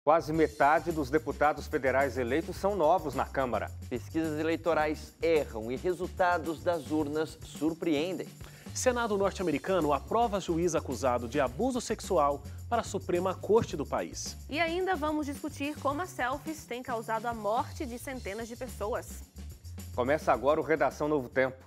Quase metade dos deputados federais eleitos são novos na Câmara. Pesquisas eleitorais erram e resultados das urnas surpreendem. Senado norte-americano aprova juiz acusado de abuso sexual para a Suprema Corte do país. E ainda vamos discutir como as selfies têm causado a morte de centenas de pessoas. Começa agora o Redação Novo Tempo.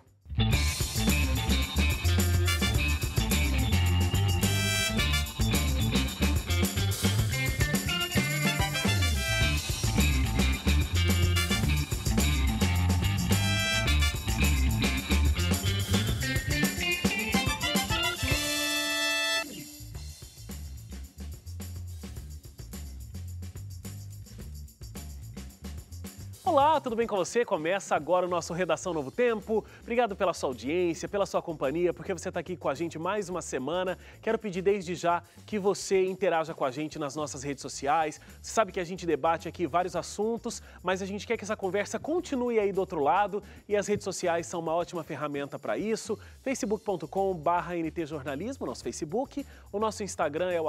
Olá, tudo bem com você? Começa agora o nosso Redação Novo Tempo. Obrigado pela sua audiência, pela sua companhia, porque você está aqui com a gente mais uma semana. Quero pedir desde já que você interaja com a gente nas nossas redes sociais. Você sabe que a gente debate aqui vários assuntos, mas a gente quer que essa conversa continue aí do outro lado e as redes sociais são uma ótima ferramenta para isso. facebook.com/ntjornalismo, nosso Facebook. O nosso Instagram é o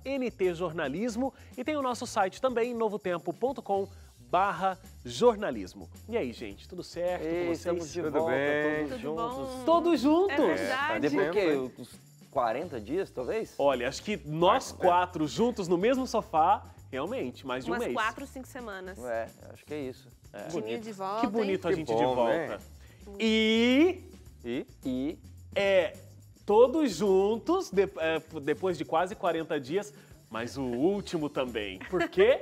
@ntjornalismo e tem o nosso site também, novotempo.com/jornalismo. E aí, gente, tudo certo com vocês? Estamos de Tudo volta, bem? todos Tudo juntos. bom? Todos juntos? É verdade. Depois do quê? Uns 40 dias, talvez? Olha, acho que nós quatro juntos no mesmo sofá, realmente, mais de um Umas mês. 4, 5 semanas. É, acho que é isso. Timinho de volta. Que bonito a Que gente bom, de volta. né? E E todos juntos, depois de quase 40 dias, mas o último também. Por quê?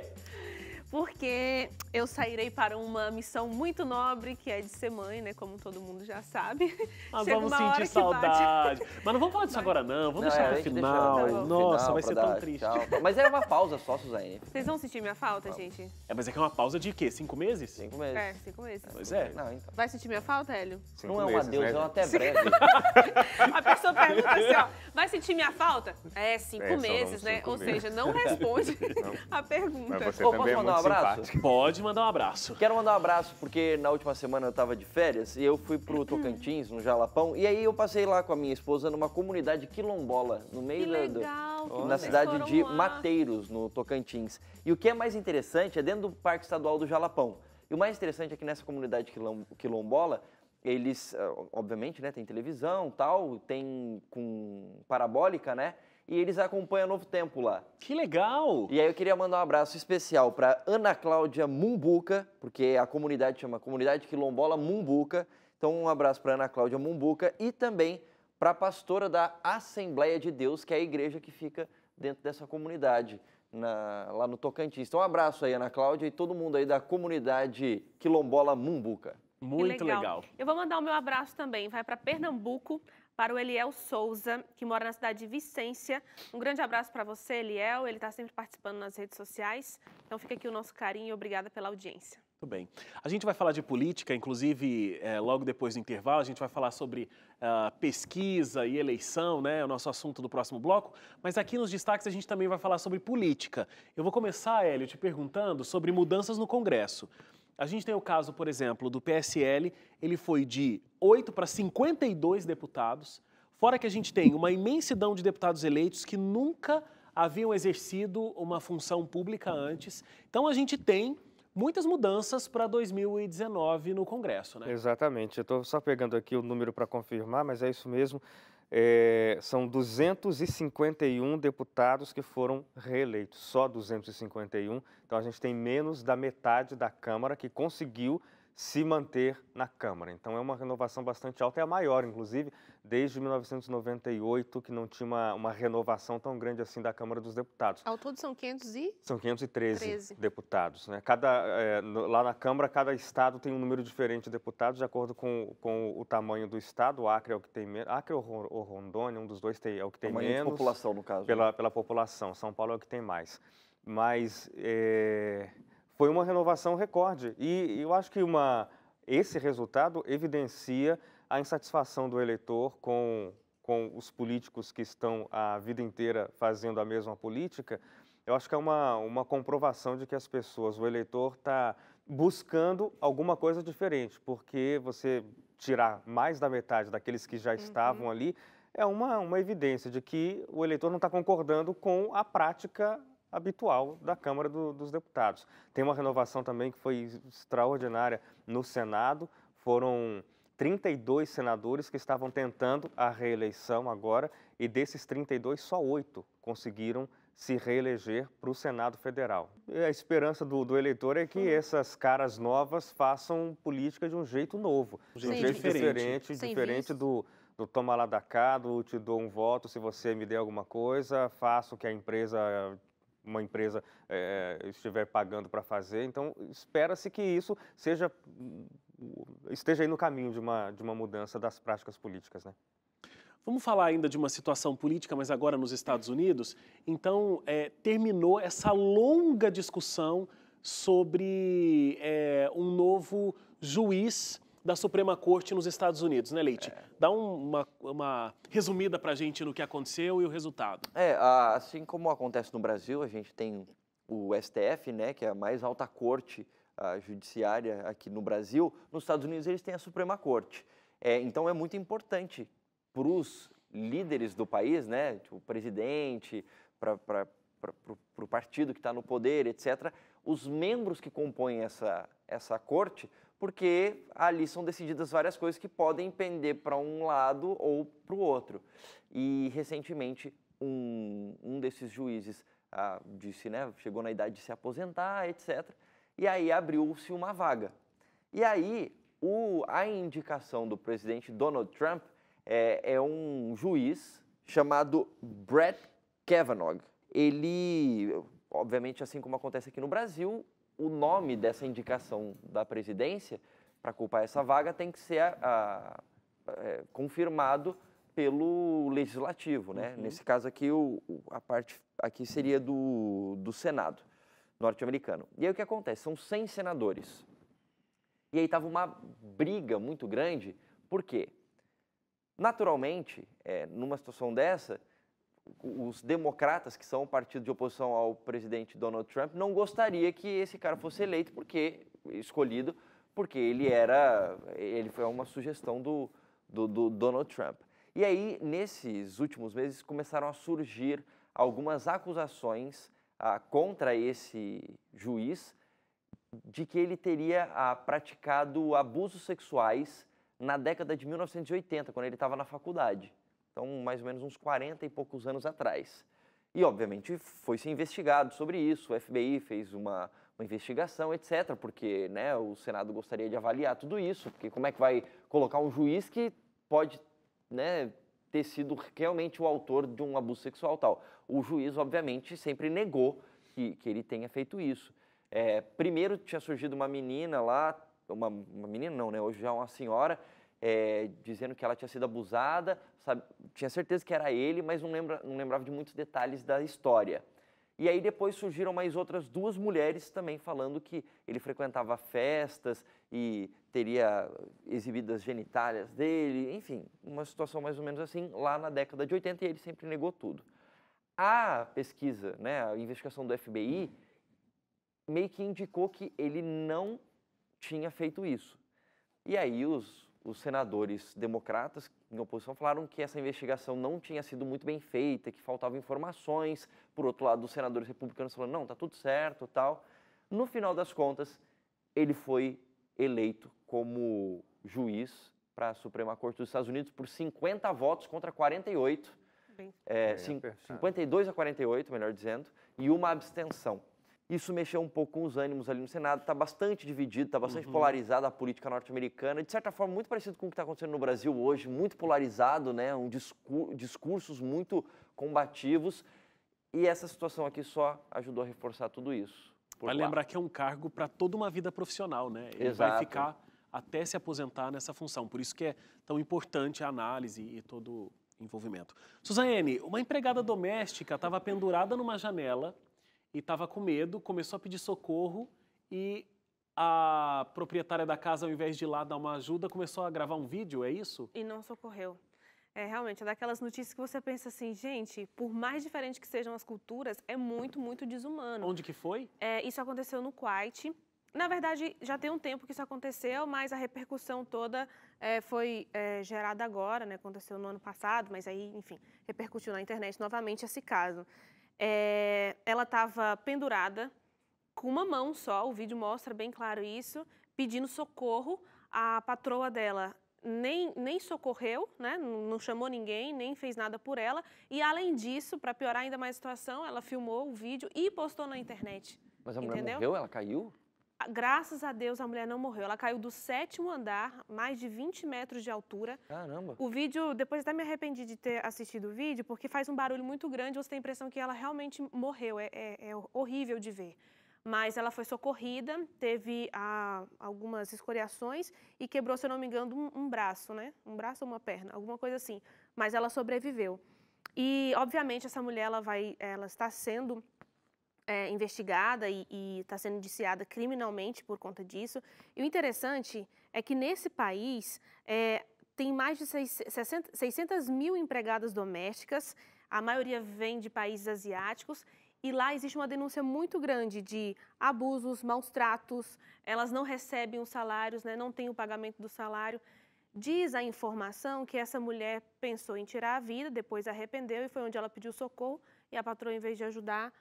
Porque eu sairei para uma missão muito nobre, que é de ser mãe, né? Como todo mundo já sabe. Nós Chega vamos uma hora sentir que bate. saudade. Mas não vamos falar disso agora não, vamos deixar a no gente final. deixa no Nossa, final vai pra ser dar tão triste. tchau. Mas é uma pausa só, Suzane. Vocês vão sentir minha falta, gente? Mas é que é uma pausa de quê? 5 meses? 5 meses. É, 5 meses. Pois é. Não, então. Vai sentir minha falta, Hélio? Não é um meses, adeus, né, é um gente? até breve. A pessoa pergunta assim, ó, vai sentir minha falta? É, 5 são meses, né? 5 Ou meses. seja, não responde a pergunta. Mas você Ô, também é posso mandar muito um abraço? simpático. Pode mandar um abraço. Quero mandar um abraço porque na última semana eu tava de férias e eu fui pro Tocantins, no Jalapão, e aí eu passei lá com a minha esposa numa comunidade quilombola, no meio Que da, legal, que na vocês cidade foram de lá. Mateiros, no Tocantins. E o que é mais interessante é dentro do Parque Estadual do Jalapão. E o mais interessante é que nessa comunidade quilombola, eles, obviamente, né, tem televisão, tal, tem com parabólica, né? E eles acompanham Novo Tempo lá. Que legal! E aí eu queria mandar um abraço especial para Ana Cláudia Mumbuca, porque a comunidade chama Comunidade Quilombola Mumbuca. Então um abraço para Ana Cláudia Mumbuca e também para a pastora da Assembleia de Deus, que é a igreja que fica dentro dessa comunidade, lá no Tocantins. Então um abraço aí, Ana Cláudia, e todo mundo aí da comunidade Quilombola Mumbuca. Que Muito legal. Eu vou mandar o meu abraço também, vai para Pernambuco, para o Eliel Souza, que mora na cidade de Vicência. Um grande abraço para você, Eliel, ele está sempre participando nas redes sociais. Então fica aqui o nosso carinho e obrigada pela audiência. Muito bem. A gente vai falar de política, inclusive, logo depois do intervalo, a gente vai falar sobre pesquisa e eleição, né? É o nosso assunto do próximo bloco. Mas aqui nos destaques a gente também vai falar sobre política. Eu vou começar, Hélio, te perguntando sobre mudanças no Congresso. A gente tem o caso, por exemplo, do PSL, ele foi de 8 para 52 deputados, fora que a gente tem uma imensidão de deputados eleitos que nunca haviam exercido uma função pública antes. Então a gente tem muitas mudanças para 2019 no Congresso, né? Exatamente. Eu estou só pegando aqui o número para confirmar, mas é isso mesmo. São 251 deputados que foram reeleitos, só 251. Então a gente tem menos da metade da Câmara que conseguiu se manter na Câmara. Então é uma renovação bastante alta, é a maior, inclusive, desde 1998, que não tinha uma renovação tão grande assim da Câmara dos Deputados. Ao todo são 500 e... São 513 13. deputados, né? Lá na Câmara, cada estado tem um número diferente de deputados, de acordo com o tamanho do estado. O Acre é o que tem menos. Acre ou Rondônia, um dos dois é o que tem Tamanho de menos. população, no caso. Pela população. São Paulo é o que tem mais. Mas foi uma renovação recorde. E eu acho que esse resultado evidencia a insatisfação do eleitor com os políticos que estão a vida inteira fazendo a mesma política. Eu acho que é uma comprovação de que as pessoas, o eleitor está buscando alguma coisa diferente, porque você tirar mais da metade daqueles que já estavam ali é uma evidência de que o eleitor não está concordando com a prática habitual da Câmara dos Deputados. Tem uma renovação também que foi extraordinária no Senado, foram 32 senadores que estavam tentando a reeleição agora, e desses 32, só 8 conseguiram se reeleger para o Senado Federal. E a esperança do eleitor é que essas caras novas façam política de um jeito novo, de um jeito diferente do toma lá da cá, do te dou um voto se você me der alguma coisa, faço o que uma empresa estiver pagando para fazer. Então, espera-se que isso esteja aí no caminho de uma mudança das práticas políticas, né? Vamos falar ainda de uma situação política, mas agora nos Estados Unidos. Então, terminou essa longa discussão sobre um novo juiz da Suprema Corte nos Estados Unidos, né, Leite? Dá uma resumida para a gente no que aconteceu e o resultado. Assim como acontece no Brasil, a gente tem o STF, né, que é a mais alta corte judiciária aqui no Brasil. Nos Estados Unidos eles têm a Suprema Corte. Então é muito importante para os líderes do país, né, tipo, o presidente, para o partido que está no poder, etc., os membros que compõem essa corte, porque ali são decididas várias coisas que podem pender para um lado ou para o outro. E, recentemente, um desses juízes disse, né, chegou na idade de se aposentar, etc., e aí abriu-se uma vaga. E aí, a indicação do presidente Donald Trump é um juiz chamado Brett Kavanaugh. Ele, obviamente, assim como acontece aqui no Brasil, o nome dessa indicação da presidência para ocupar essa vaga tem que ser confirmado pelo legislativo, né? Nesse caso aqui, a parte aqui seria do Senado norte-americano. E aí o que acontece? São 100 senadores. E aí estava uma briga muito grande, por quê? Naturalmente, numa situação dessa, os democratas, que são o partido de oposição ao presidente Donald Trump, não gostaria que esse cara fosse eleito, escolhido, porque ele foi uma sugestão do Donald Trump. E aí, nesses últimos meses, começaram a surgir algumas acusações contra esse juiz de que ele teria praticado abusos sexuais na década de 1980, quando ele estava na faculdade. Então, mais ou menos uns 40 e poucos anos atrás. E, obviamente, foi se investigado sobre isso, o FBI fez uma investigação, etc., porque, né, o Senado gostaria de avaliar tudo isso, porque como é que vai colocar um juiz que pode, né, ter sido realmente o autor de um abuso sexual tal. O juiz, obviamente, sempre negou que ele tenha feito isso. Primeiro tinha surgido uma menina lá, uma menina não, né, hoje já é uma senhora, dizendo que ela tinha sido abusada, sabe, tinha certeza que era ele, mas não lembrava de muitos detalhes da história. E aí depois surgiram mais outras 2 mulheres também falando que ele frequentava festas e teria exibido as genitálias dele, enfim, uma situação mais ou menos assim lá na década de 80, e ele sempre negou tudo. A pesquisa, né, a investigação do FBI meio que indicou que ele não tinha feito isso. E aí os senadores democratas em oposição falaram que essa investigação não tinha sido muito bem feita, que faltavam informações. Por outro lado, os senadores republicanos falaram, não, tá tudo certo, tal. No final das contas, ele foi eleito como juiz para a Suprema Corte dos Estados Unidos por 50 votos contra 48. 52 a 48, melhor dizendo, e uma abstenção. Isso mexeu um pouco com os ânimos ali no Senado, está bastante dividido, está bastante polarizada a política norte-americana, de certa forma muito parecido com o que está acontecendo no Brasil hoje, muito polarizado, né? Discursos muito combativos, e essa situação aqui só ajudou a reforçar tudo isso. Vale lembrar que é um cargo para toda uma vida profissional, né? Ele vai ficar até se aposentar nessa função, por isso que é tão importante a análise e todo o envolvimento. Suzane, uma empregada doméstica estava pendurada numa janela e estava com medo, começou a pedir socorro e a proprietária da casa, ao invés de ir lá dar uma ajuda, começou a gravar um vídeo, é isso? E não socorreu. Realmente, é daquelas notícias que você pensa assim, gente, por mais diferente que sejam as culturas, é muito, muito desumano. Onde que foi? Isso aconteceu no Kuwait. Na verdade, já tem um tempo que isso aconteceu, mas a repercussão toda foi gerada agora, né? Aconteceu no ano passado, mas aí, enfim, repercutiu na internet novamente esse caso. Ela estava pendurada com uma mão só, o vídeo mostra bem claro isso, pedindo socorro. A patroa dela nem socorreu, né? Não chamou ninguém, nem fez nada por ela. E, além disso, para piorar ainda mais a situação, ela filmou o vídeo e postou na internet. Mas a mulher morreu? Ela caiu? Graças a Deus, a mulher não morreu. Ela caiu do 7º andar, mais de 20 metros de altura. Caramba! O vídeo, depois até me arrependi de ter assistido o vídeo, porque faz um barulho muito grande, você tem a impressão que ela realmente morreu. É horrível de ver. Mas ela foi socorrida, teve algumas escoriações e quebrou, se eu não me engano, um braço, né? Um braço ou uma perna, alguma coisa assim. Mas ela sobreviveu. E, obviamente, essa mulher ela está sendo investigada e está sendo indiciada criminalmente por conta disso. E o interessante é que nesse país tem mais de 600 mil empregadas domésticas, a maioria vem de países asiáticos, e lá existe uma denúncia muito grande de abusos, maus tratos, elas não recebem os salários, né, não têm o pagamento do salário. Diz a informação que essa mulher pensou em tirar a vida, depois arrependeu e foi onde ela pediu socorro, e a patroa, em vez de ajudar,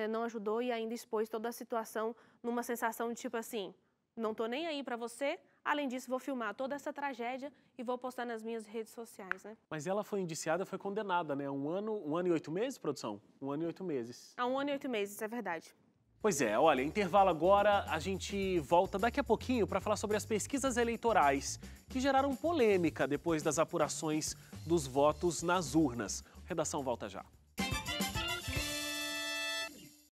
não ajudou e ainda expôs toda a situação numa sensação de tipo assim, não tô nem aí para você, além disso vou filmar toda essa tragédia e vou postar nas minhas redes sociais, né? Mas ela foi indiciada, foi condenada, né? 1 ano e 8 meses, produção? 1 ano e 8 meses. Há 1 ano e 8 meses, é verdade. Pois é, olha, intervalo agora, a gente volta daqui a pouquinho para falar sobre as pesquisas eleitorais que geraram polêmica depois das apurações dos votos nas urnas. Redação volta já.